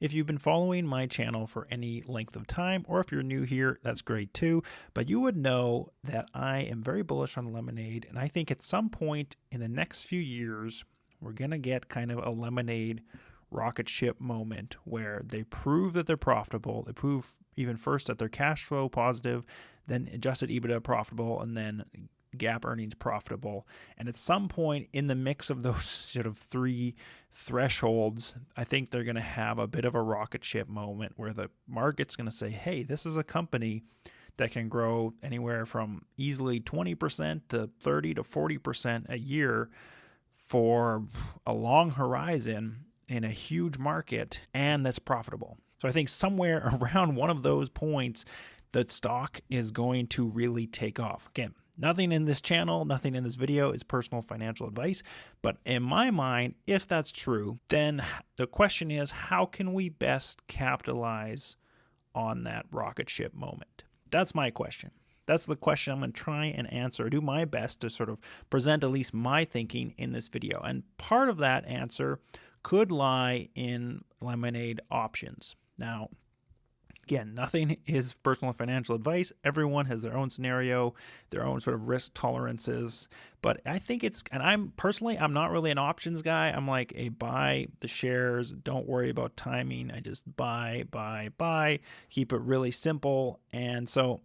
If you've been following my channel for any length of time, or if you're new here, that's great too, but you would know that I am very bullish on Lemonade, and I think at some point in the next few years, we're going to get kind of a Lemonade rocket ship moment where they prove that they're profitable. They prove even first that they're cash flow positive, then adjusted EBITDA profitable, and then GAAP earnings profitable. And at some point in the mix of those sort of three thresholds, I think they're going to have a bit of a rocket ship moment where the market's going to say, hey, this is a company that can grow anywhere from easily 20% to 30 to 40% a year for a long horizon in a huge market, and that's profitable. So I think somewhere around one of those points, the stock is going to really take off. Again, nothing in this channel, nothing in this video is personal financial advice. But in my mind, if that's true, then the question is, how can we best capitalize on that rocket ship moment? That's my question. That's the question I'm going to try and answer, do my best to sort of present at least my thinking in this video. And part of that answer could lie in Lemonade Options. Now, again, nothing is personal financial advice. Everyone has their own scenario, their own sort of risk tolerances. But I think and I'm not really an options guy. I'm like a buy the shares, don't worry about timing. I just buy, keep it really simple. And so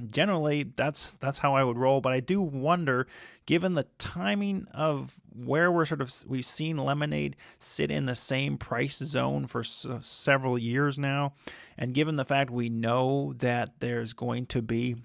generally that's how I would roll. But I do wonder, given the timing of where we've seen Lemonade sit in the same price zone for several years now, and given the fact we know that there's going to be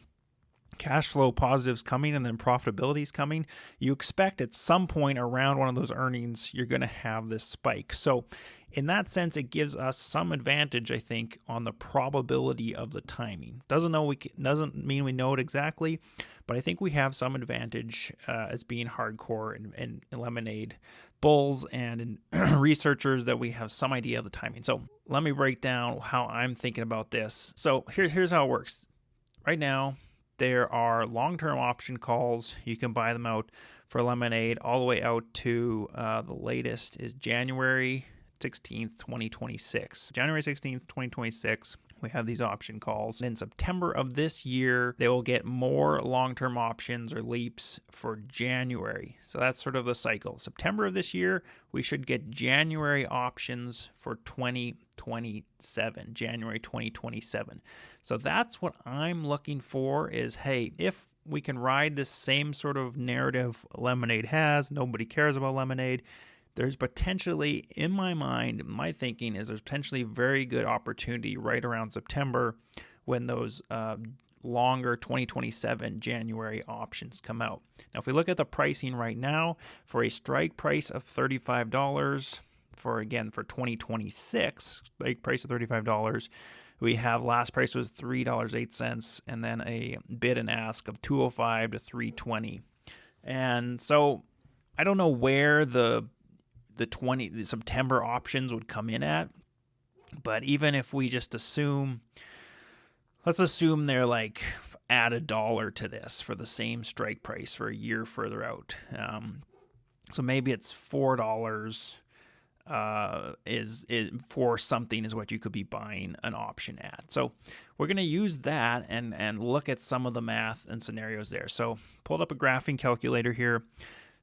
cash flow positives coming and then profitability is coming, you expect at some point around one of those earnings, you're going to have this spike. So in that sense, it gives us some advantage, I think, on the probability of the timing. Doesn't mean we know it exactly, but I think we have some advantage as being hardcore and Lemonade bulls and in researchers, that we have some idea of the timing. So let me break down how I'm thinking about this. So here's how it works. Right now, there are long-term option calls. You can buy them out for Lemonade all the way out to the latest is January 16th, 2026. January 16th, 2026, we have these option calls. In September of this year, they will get more long-term options or leaps for January. So that's sort of the cycle. September of this year, we should get January options for 2027, January 2027. So that's what I'm looking for is, hey, if we can ride this same sort of narrative Lemonade has, nobody cares about Lemonade, there's potentially, in my mind, my thinking is there's potentially very good opportunity right around September when those longer 2027 January options come out. Now, if we look at the pricing right now, for a strike price of $35, for 2026, strike price of $35, we have last price was $3.08, and then a bid and ask of $205 to $320. And so I don't know where the September options would come in at, but even if we just let's assume they're like add $1 to this for the same strike price for a year further out. So maybe it's $4 is for something is what you could be buying an option at. So we're going to use that and look at some of the math and scenarios there. So pulled up a graphing calculator here.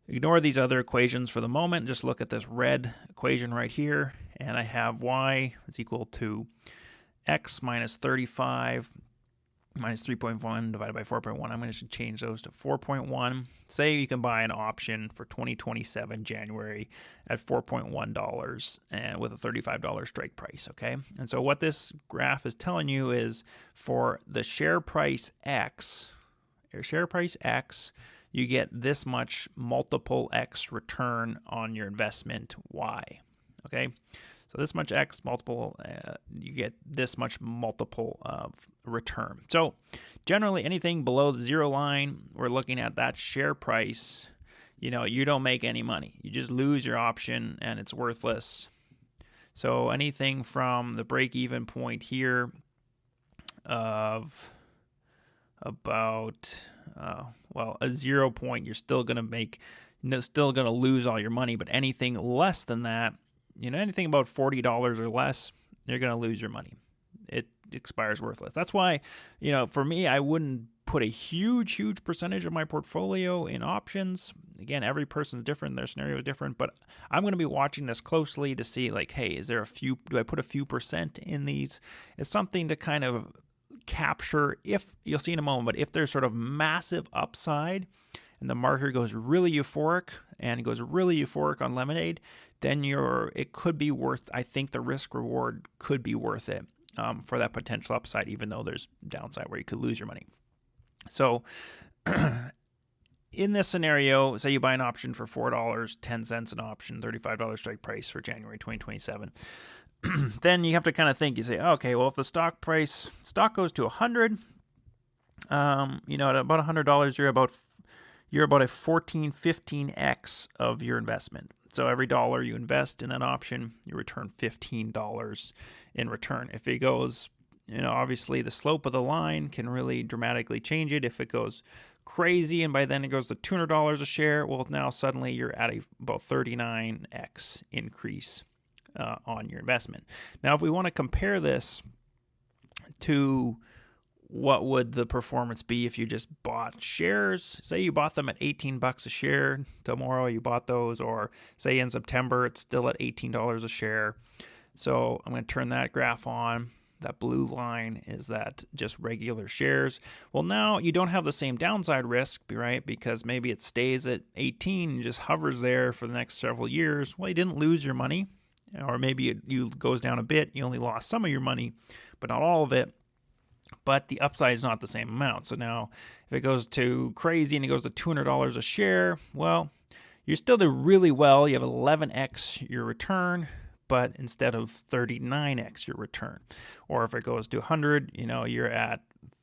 Ignore these other equations for the moment. Just look at this red equation right here. And I have y is equal to x minus 35 minus 3.1 divided by 4.1. I'm going to change those to 4.1. Say you can buy an option for 2027 January at $4.1 and with a $35 strike price, okay? And so what this graph is telling you is for the share price X, you get this much multiple X return on your investment Y, okay? So this much X multiple, you get this much multiple of return. So generally anything below the zero line, we're looking at that share price, you don't make any money. You just lose your option and it's worthless. So anything from the break-even point here of about, a 0 point, you're still going to lose all your money, but anything less than that, anything about $40 or less, you're going to lose your money. It expires worthless. That's why, for me, I wouldn't put a huge percentage of my portfolio in options. Again, every person's different, their scenario is different, but I'm going to be watching this closely to see, like, hey, do I put a few percent in these? It's something to kind of capture, if you'll see in a moment, but if there's sort of massive upside and the market goes really euphoric and it goes really euphoric on Lemonade, then it could be worth, I think the risk reward could be worth it for that potential upside, even though there's downside where you could lose your money. So in this scenario, say you buy an option for $4.10 an option, $35 strike price for January 2027. Then you have to kind of think, you say, okay, well, if the stock goes to 100, at about $100, you're about a 15x of your investment. So every dollar you invest in an option, you return $15 in return. If it goes, obviously the slope of the line can really dramatically change it. If it goes crazy and by then it goes to $200 a share, well, now suddenly you're at about 39x increase on your investment. Now, if we want to compare this to what would the performance be if you just bought shares? Say you bought them at $18 a share. Tomorrow you bought those, or say in September it's still at $18 a share. So I'm going to turn that graph on. That blue line is that just regular shares. Well, now you don't have the same downside risk, right? Because maybe it stays at 18 and just hovers there for the next several years. Well, you didn't lose your money, or maybe it goes down a bit. You only lost some of your money, but not all of it. But the upside is not the same amount. So now if it goes to crazy and it goes to $200 a share, well, you still do really well. You have 11x your return, but instead of 39x your return. Or if it goes to 100, you're at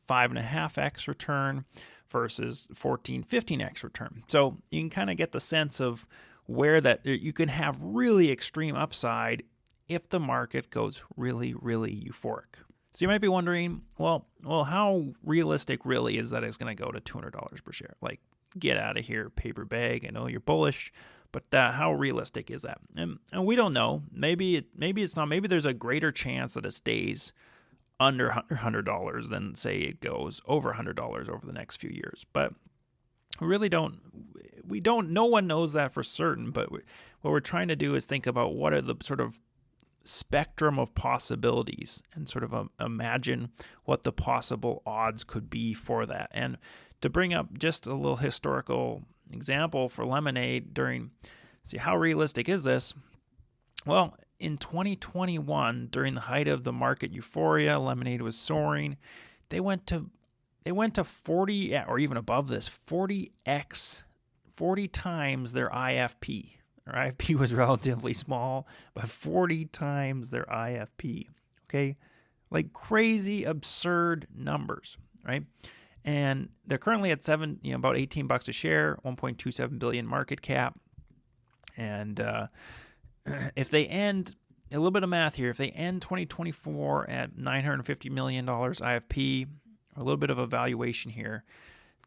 5.5x return versus 15x return. So you can kind of get the sense of where that you can have really extreme upside if the market goes really euphoric. So you might be wondering, well, how realistic really is that it's going to go to $200 per share? Like, get out of here, paper bag. I know you're bullish, but how realistic is that? And we don't know. Maybe it's not. Maybe there's a greater chance that it stays under $100 than, say, it goes over $100 over the next few years. But we really don't. No one knows that for certain. But what we're trying to do is think about what are the sort of spectrum of possibilities and sort of imagine what the possible odds could be for that. And to bring up just a little historical example for Lemonade see how realistic is this? Well, in 2021, during the height of the market euphoria, Lemonade was soaring. They went to 40, or even above this, 40 times their IFP. Their IFP was relatively small, but 40 times their IFP, okay? Like crazy, absurd numbers, right? And they're currently at about $18 a share, 1.27 billion market cap. And if they end, a little bit of math here, if they end 2024 at $950 million IFP, a little bit of a valuation here,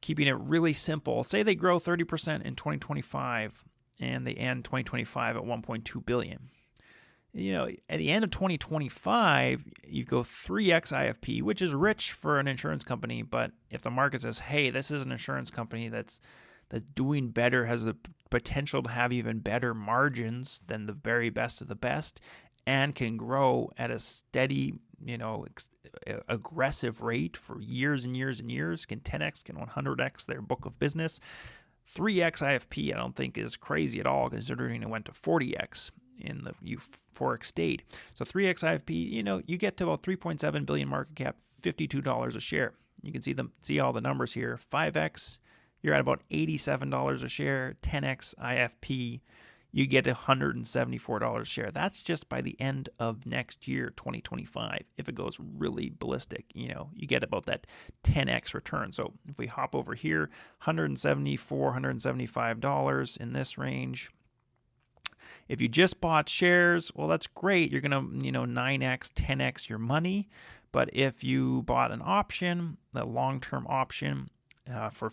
keeping it really simple, say they grow 30% in 2025, and they end 2025 at 1.2 billion. At the end of 2025, you go 3x IFP, which is rich for an insurance company. But if the market says, hey, this is an insurance company that's doing better, has the potential to have even better margins than the very best of the best, and can grow at a steady, aggressive rate for years and years and years, can 10x, can 100x their book of business. 3x IFP, I don't think is crazy at all, considering it went to 40x in the euphoric state. So 3x IFP, you get to about 3.7 billion market cap, $52 a share. You can see all the numbers here. 5x, you're at about $87 a share. 10x IFP, you get $174 a share. That's just by the end of next year, 2025. If it goes really ballistic, you get about that 10x return. So if we hop over here, $174, $175 in this range. If you just bought shares, well, that's great. You're going to, 9x, 10x your money. But if you bought an option, a long-term option, for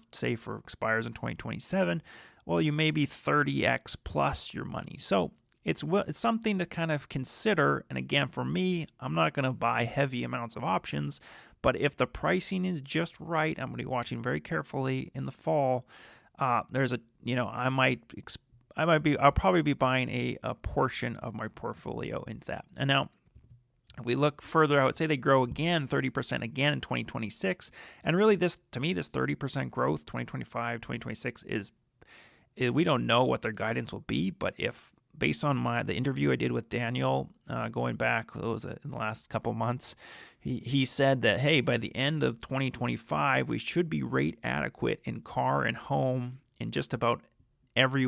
expires in 2027, well, you may be 30x plus your money. So it's something to kind of consider. And again, for me, I'm not going to buy heavy amounts of options, but if the pricing is just right, I'm going to be watching very carefully in the fall. There's a, I'll probably be buying a portion of my portfolio into that. And now, if we look further, I would say they grow again, 30% again in 2026. And really, this 30% growth, 2025, 2026 we don't know what their guidance will be, but if based on the interview I did with Daniel going back, it was in the last couple months, he said that, hey, by the end of 2025, we should be rate adequate in car and home in just about every,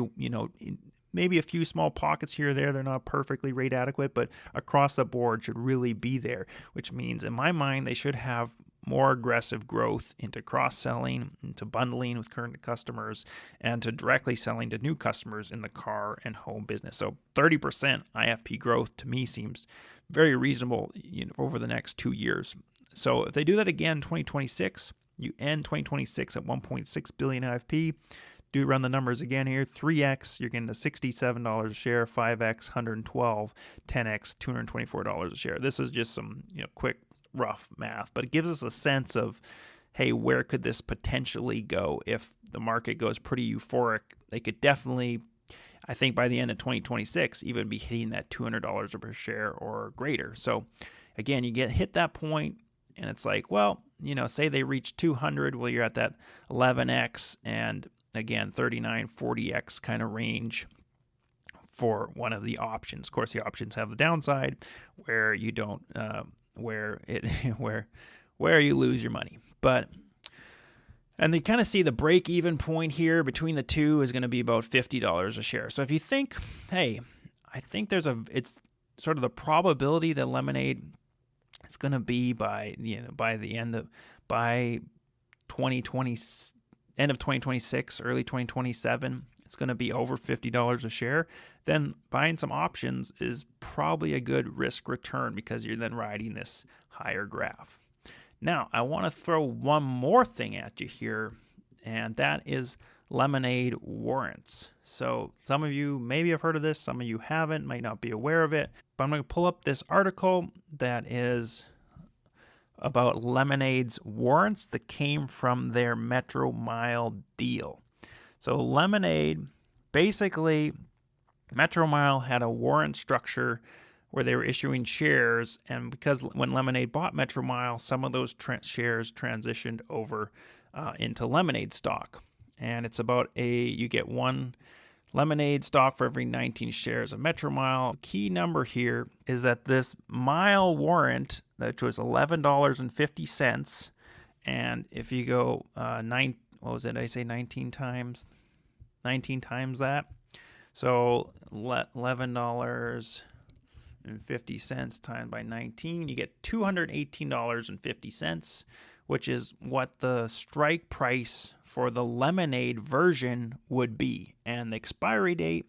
maybe a few small pockets here or there. They're not perfectly rate adequate, but across the board should really be there, which means in my mind, they should have more aggressive growth into cross-selling, into bundling with current customers, and to directly selling to new customers in the car and home business. So 30% IFP growth to me seems very reasonable over the next 2 years. So if they do that again in 2026, you end 2026 at 1.6 billion IFP. Do run the numbers again here. 3x, you're getting to $67 a share. 5x, $112. 10x, $224 a share. This is just some quick, rough math, but it gives us a sense of, hey, where could this potentially go if the market goes pretty euphoric? They could definitely, I think by the end of 2026, even be hitting that $200 per share or greater. So again, you hit that point and it's like, well, say they reach 200, well, you're at that 11x and again, 39, 40x kind of range for one of the options. Of course, the options have the downside where you don't, where you lose your money. And they kind of see the break-even point here between the two is going to be about $50 a share. So if you think, hey, I think it's sort of the probability that Lemonade is going to be by the end of 2026, early 2027, it's going to be over $50 a share, then buying some options is probably a good risk return because you're then riding this higher graph. Now, I want to throw one more thing at you here, and that is LMND Warrants. So some of you maybe have heard of this, some of you haven't, might not be aware of it, but I'm going to pull up this article that is about Lemonade's warrants that came from their Metro Mile deal. So Lemonade, basically, Metro Mile had a warrant structure where they were issuing shares, and because when Lemonade bought Metro Mile, some of those shares transitioned over into Lemonade stock. And it's about you get one Lemonade stock for every 19 shares of Metro Mile. Key number here is that this mile warrant, which was $11.50, and if you go 19 times? 19 times that. So $11.50 times by 19, you get $218.50, which is what the strike price for the Lemonade version would be. And the expiry date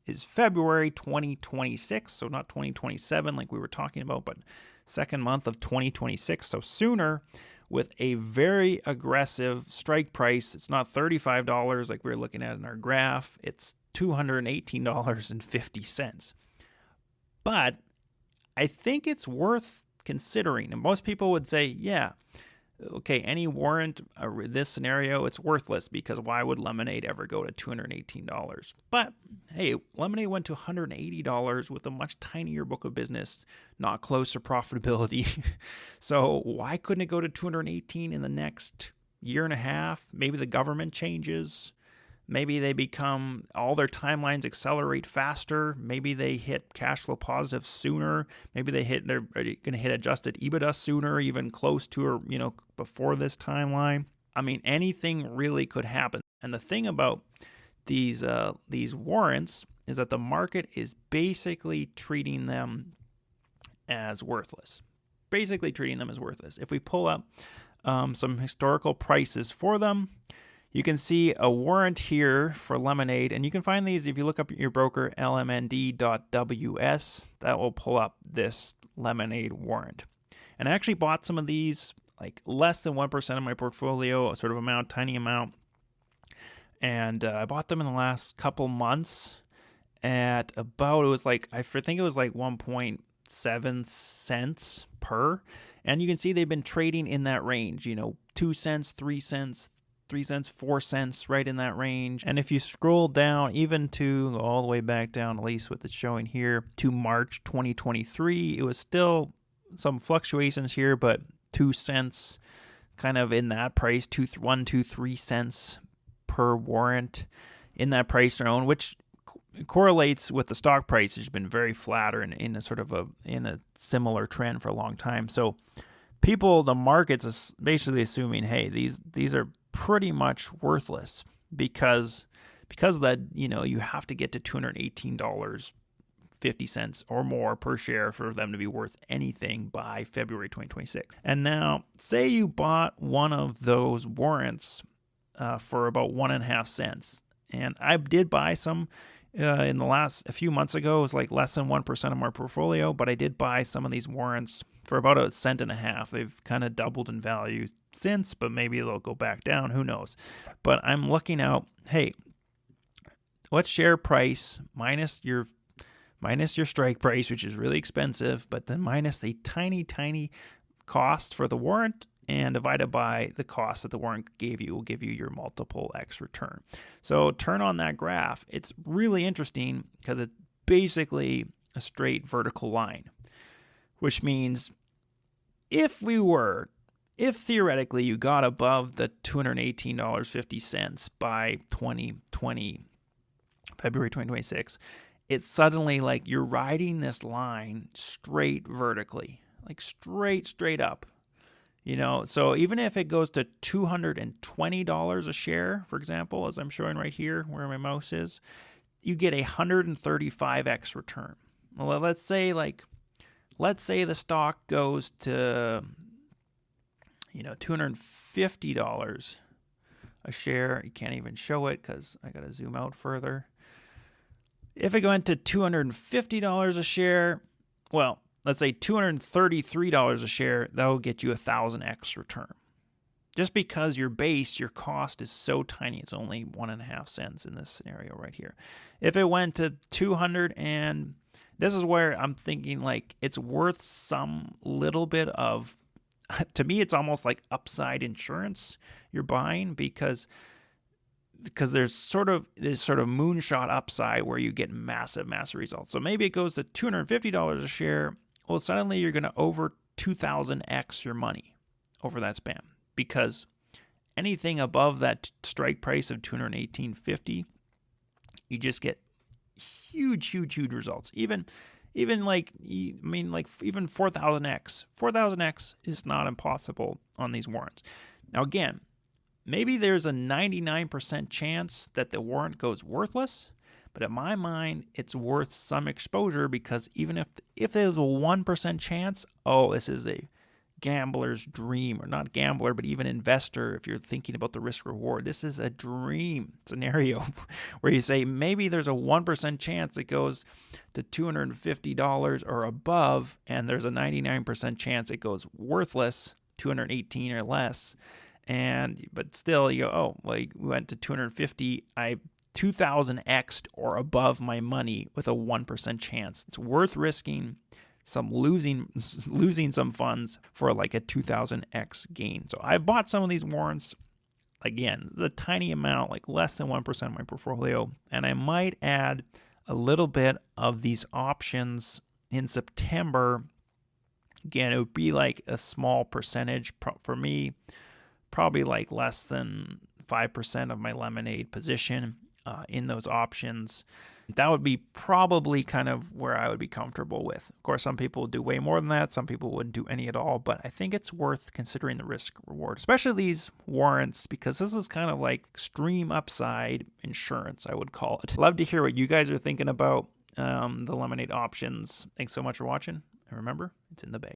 is February 2026, so not 2027 like we were talking about, but second month of 2026, so sooner, with a very aggressive strike price. It's not $35 like we were looking at in our graph. It's $218.50. But I think it's worth considering. And most people would say, yeah, okay, any warrant, this scenario, it's worthless because why would Lemonade ever go to $218? But hey, Lemonade went to $180 with a much tinier book of business, not close to profitability. So why couldn't it go to $218 in the next year and a half? Maybe the government changes. Maybe they become, all their timelines accelerate faster. Maybe they hit cash flow positive sooner. Maybe they're going to hit adjusted EBITDA sooner, even close to or, before this timeline. I mean, anything really could happen. And the thing about these warrants is that the market is basically treating them as worthless. If we pull up some historical prices for them, you can see a warrant here for Lemonade, and you can find these if you look up your broker, LMND.WS. That will pull up this Lemonade warrant. And I actually bought some of these, like less than 1% of my portfolio, a sort of tiny amount. And I bought them in the last couple months. at about, I think it was like 1.7 cents per. And you can see they've been trading in that range, 2 cents, 3 cents, 3 cents, 4 cents, right in that range. And if you scroll down, even to all the way back down, at least what it's showing here, to March 2023, it was still some fluctuations here, but 2 cents kind of in that price, 1, 2, 3 cents per warrant in that price zone, which correlates with the stock price. Has been very flat or in a sort of in a similar trend for a long time. So the market's is basically assuming, hey, these are pretty much worthless because of that, you have to get to $218.50 or more per share for them to be worth anything by February 2026. And now, say you bought one of those warrants for about 1.5 cents, and I did buy some in a few months ago. It was like less than 1% of my portfolio, but I did buy some of these warrants for about 1.5 cents. They've kind of doubled in value since, but maybe they'll go back down. Who knows? But I'm looking out, hey, what's share price minus your strike price, which is really expensive, but then minus a tiny cost for the warrant, and divided by the cost that the warrant will give you your multiple X return. So turn on that graph. It's really interesting because it's basically a straight vertical line, which means if theoretically you got above the $218.50 by February 2026, it's suddenly like you're riding this line straight vertically, like straight up. So even if it goes to $220 a share, for example, as I'm showing right here where my mouse is, you get 135x return. Well, let's say the stock goes to $250 a share. You can't even show it because I got to zoom out further. If it went to $250 a share, well, let's say $233 a share, that will get you 1,000x return. Just because your cost is so tiny, it's only 1.5 cents in this scenario right here. If it went to 200, and this is where I'm thinking like it's worth some little bit of, to me, it's almost like upside insurance you're buying because there's sort of moonshot upside where you get massive results. So maybe it goes to $250 a share. Well, suddenly you're going to over 2,000x your money over that span, because anything above that strike price of $218.50, you just get huge results. Even 4,000x. 4,000x is not impossible on these warrants. Now again, maybe there's a 99% chance that the warrant goes worthless. But in my mind, it's worth some exposure, because even if there's a 1% chance, this is a gambler's dream, or not gambler, but even investor, if you're thinking about the risk reward, this is a dream scenario where you say maybe there's a 1% chance it goes to $250 or above, and there's a 99% chance it goes worthless, 218 or less. But still, you go, we went to 250, I 2,000x or above my money with a 1% chance. It's worth risking some losing some funds for like a 2,000x gain. So I've bought some of these warrants. Again, the tiny amount, like less than 1% of my portfolio, and I might add a little bit of these options in September. Again, it would be like a small percentage for me, probably like less than 5% of my Lemonade position in those options. That would be probably kind of where I would be comfortable with. Of course, some people do way more than that. Some people wouldn't do any at all, but I think it's worth considering the risk reward, especially these warrants, because this is kind of like extreme upside insurance, I would call it. Love to hear what you guys are thinking about the Lemonade options. Thanks so much for watching. And remember, it's in the bag.